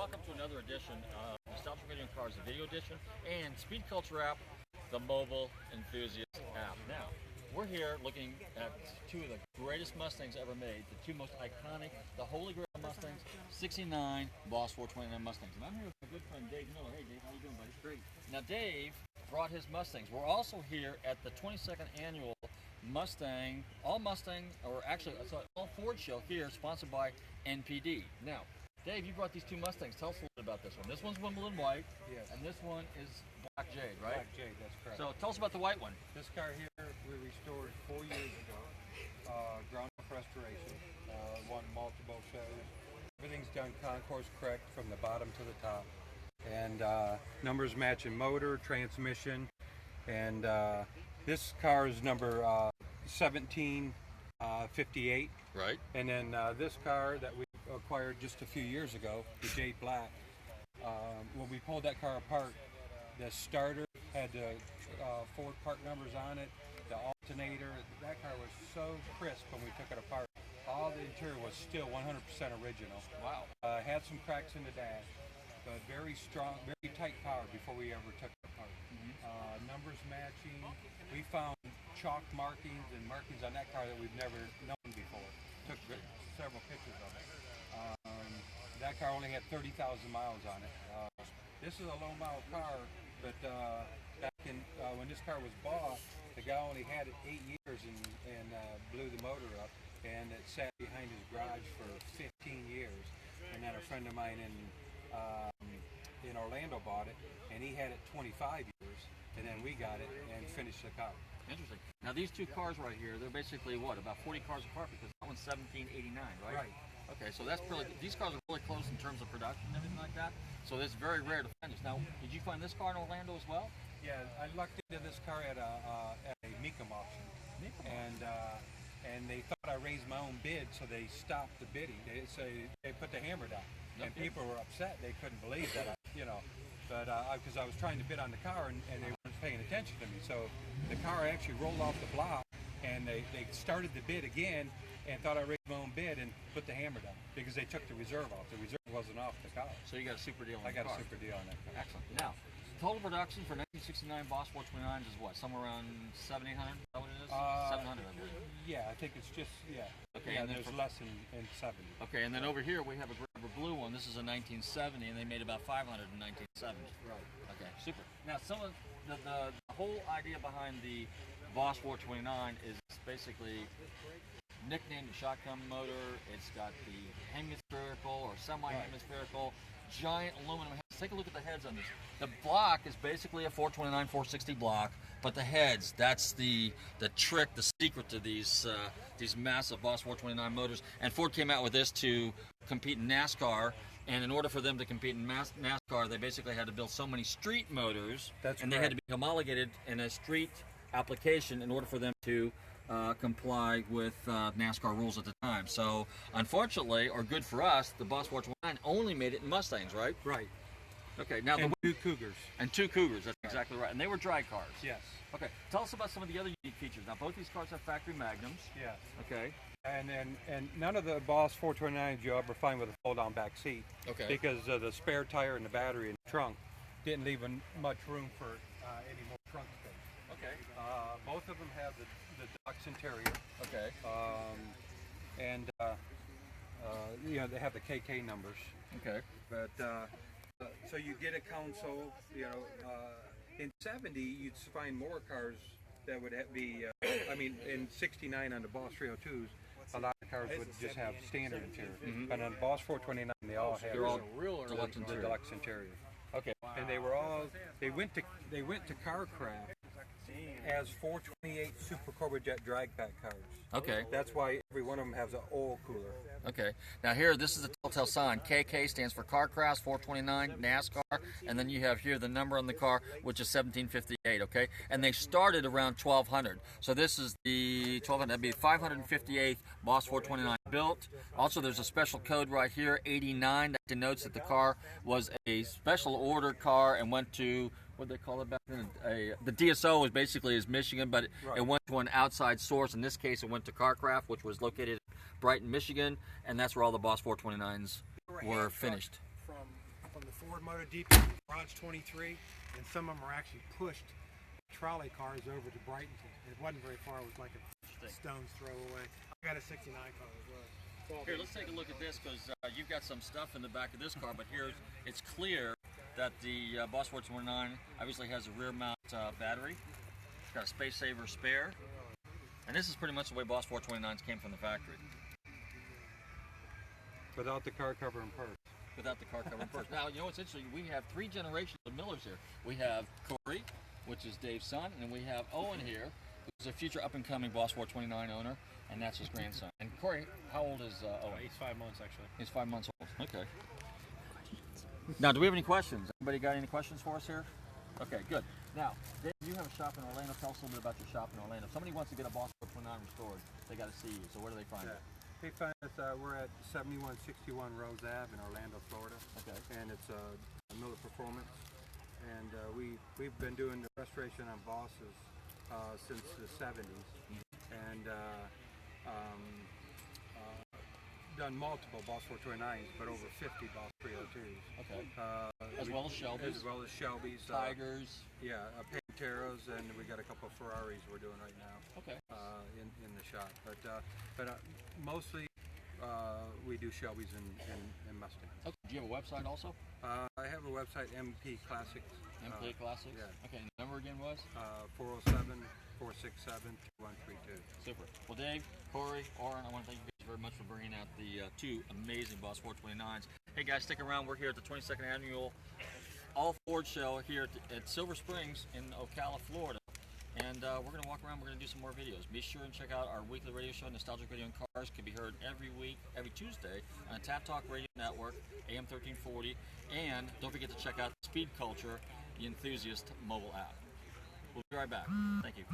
welcome to another edition of Nostalgic Radio Cars, the video edition, and Speed Culture app, the mobile enthusiast app. Now, we're here looking at two of the greatest Mustangs ever made, the two most iconic, the Holy Grail Mustangs, 69 Boss 429 Mustangs. And I'm here with my good friend Dave Miller. Hey Dave, how you doing, buddy? Great. Now Dave brought his Mustangs. We're also here at the 22nd annual Mustang, all Ford show here, sponsored by NPD. Now, Dave, you brought these two Mustangs. Tell us a little bit about this one. This one's Wimbledon white, yes, and this one is black jade, right? Black jade, that's correct. So tell us about the white one. This car here we restored 4 years ago, ground up restoration, won multiple shows. Everything's done concourse correct from the bottom to the top, and numbers matching motor, transmission, and this car is number 1758. Right. And then this car that we acquired just a few years ago, the Jade Black, when we pulled that car apart, the starter had the Ford part numbers on it, the alternator. That car was so crisp when we took it apart. All the interior was still 100% original. Wow. Had some cracks in the dash, but very strong, very tight power before we ever took it apart. Numbers matching. We found chalk markings and markings on that car that we've never known before. Took several pictures of it. That car only had 30,000 miles on it. This is a low mile car, but back in when this car was bought, the guy only had it 8 years and blew the motor up, and it sat behind his garage for 15 years. And then a friend of mine in Orlando bought it, and he had it 25 years, and then we got it and finished the car. Interesting. Now these two cars right here, they're basically what, about 40 cars apart, because that one's 1789, right? Right. Okay, so that's really, these cars are really close in terms of production and everything like that. So it's very rare to find this. Now, did you find this car in Orlando as well? Yeah, I lucked into this car at a Mecum auction, and they thought I raised my own bid, so they stopped the bidding. They put the hammer down, and people were upset. They couldn't believe that, but because I was trying to bid on the car and they weren't paying attention to me. So the car actually rolled off the block, and they started the bid again and thought I raised my own bid and put the hammer down because they took the reserve off. The reserve wasn't off the car. So you got a super deal on I got the car. a super deal on that car. Excellent. Now, total production for 1969 Boss 429s is what? Somewhere around 700, 800? Is that what it is? 700, I believe. Yeah, I think it's just, yeah. Okay, yeah, and then there's less in 70. Okay, and then over here we have a grabber blue one. This is a 1970, and they made about 500 in 1970. Right. Okay, super. Now, some of the whole idea behind the Boss 429 is basically nicknamed the shotgun motor. It's got the hemispherical or semi-hemispherical giant aluminum heads. Take a look at the heads on this. The block is basically a 429, 460 block, but the heads, that's the trick, the secret to these massive Boss 429 motors. And Ford came out with this to compete in NASCAR, and in order for them to compete in NASCAR, they basically had to build so many street motors, they had to be homologated in a street application in order for them to comply with NASCAR rules at the time. So, unfortunately, or good for us, the Boss 429 only made it in Mustangs, right? Right. Okay, now and two Cougars. And two Cougars, that's exactly right. And they were drag cars. Yes. Okay, tell us about some of the other unique features. Now, both these cars have factory magnums. Yes. Okay. And none of the Boss 429s you'll ever find with a fold-down back seat. Okay. Because the spare tire and the battery and the trunk didn't leave much room for any more trunk space. Okay. Both of them have the deluxe interior. Okay. They have the KK numbers. Okay. But so you get a console. In 70 you'd find more cars that would be. In 69 on the Boss 302s, a lot of cars would just have standard interior. But on the Boss 429, they all have deluxe interior. Deluxe interior. Okay. And they went to CarCraft as 428 Super Corvajet drag pack cars. Okay. That's why every one of them has an oil cooler. Okay. Now here, this is the telltale sign. KK stands for CarCraft 429 NASCAR, and then you have here the number on the car, which is 1758. Okay. And they started around 1200. So this is the 1200. That'd be 558th Boss 429 built. Also, there's a special code right here, 89, that denotes that the car was a special order car and went to, what do they call it back then? The DSO was basically Michigan, but it went to an outside source. In this case, it went to CarCraft, which was located in Brighton, Michigan, and that's where all the Boss 429s were finished. From from the Ford Motor Depot, Garage 23, and some of them are actually pushed trolley cars over to Brightonton. It wasn't very far, it was like a stone's throw away. I got a 69 car as well. Here, let's take a look at this, because you've got some stuff in the back of this car, but here it's clear that the Boss 429 obviously has a rear mount battery. It's got a space saver spare. And this is pretty much the way Boss 429s came from the factory. Without the car cover and purse. Without the car cover and purse. Now, you know what's interesting? We have 3 generations of Millers here. We have Corey, which is Dave's son, and we have Owen here, who's a future up-and-coming Boss 429 owner, and that's his grandson. And Corey, how old is Owen? He's 5 months, actually. He's 5 months old. Okay. Now, do we have any questions? Anybody got any questions for us here? Okay, good. Now, Dave, you have a shop in Orlando. Tell us a little bit about your shop in Orlando. If somebody wants to get a Boss 429 restored, they got to see you. So where do they find you? They find us, we're at 7161 Rose Ave in Orlando, Florida. Okay. And it's Miller Performance. And we've been doing the restoration on Bosses since the 70s. And done multiple Boss 429s, but over 50 Boss 302s. Okay. As well as Shelby's. As well as Shelby's. Tigers. Panteros, and we got a couple of Ferraris we're doing right now. Okay. In the shop, but mostly we do Shelby's and Mustangs. Okay. Do you have a website also? I have a website, MP Classics. MP Classics? Yeah. Okay, and the number again was? 407-467-2132. Super. Well, Dave, Corey, Oren, I want to thank you guys very much for bringing out the 2 amazing Boss 429s. Hey guys, stick around. We're here at the 22nd Annual All Ford Show here at Silver Springs in Ocala, Florida. And we're going to walk around. We're going to do some more videos. Be sure and check out our weekly radio show, Nostalgic Radio and Cars. Can be heard every week, every Tuesday on Tap Talk Radio Network, AM 1340. And don't forget to check out Speed Culture, the Enthusiast mobile app. We'll be right back. Thank you.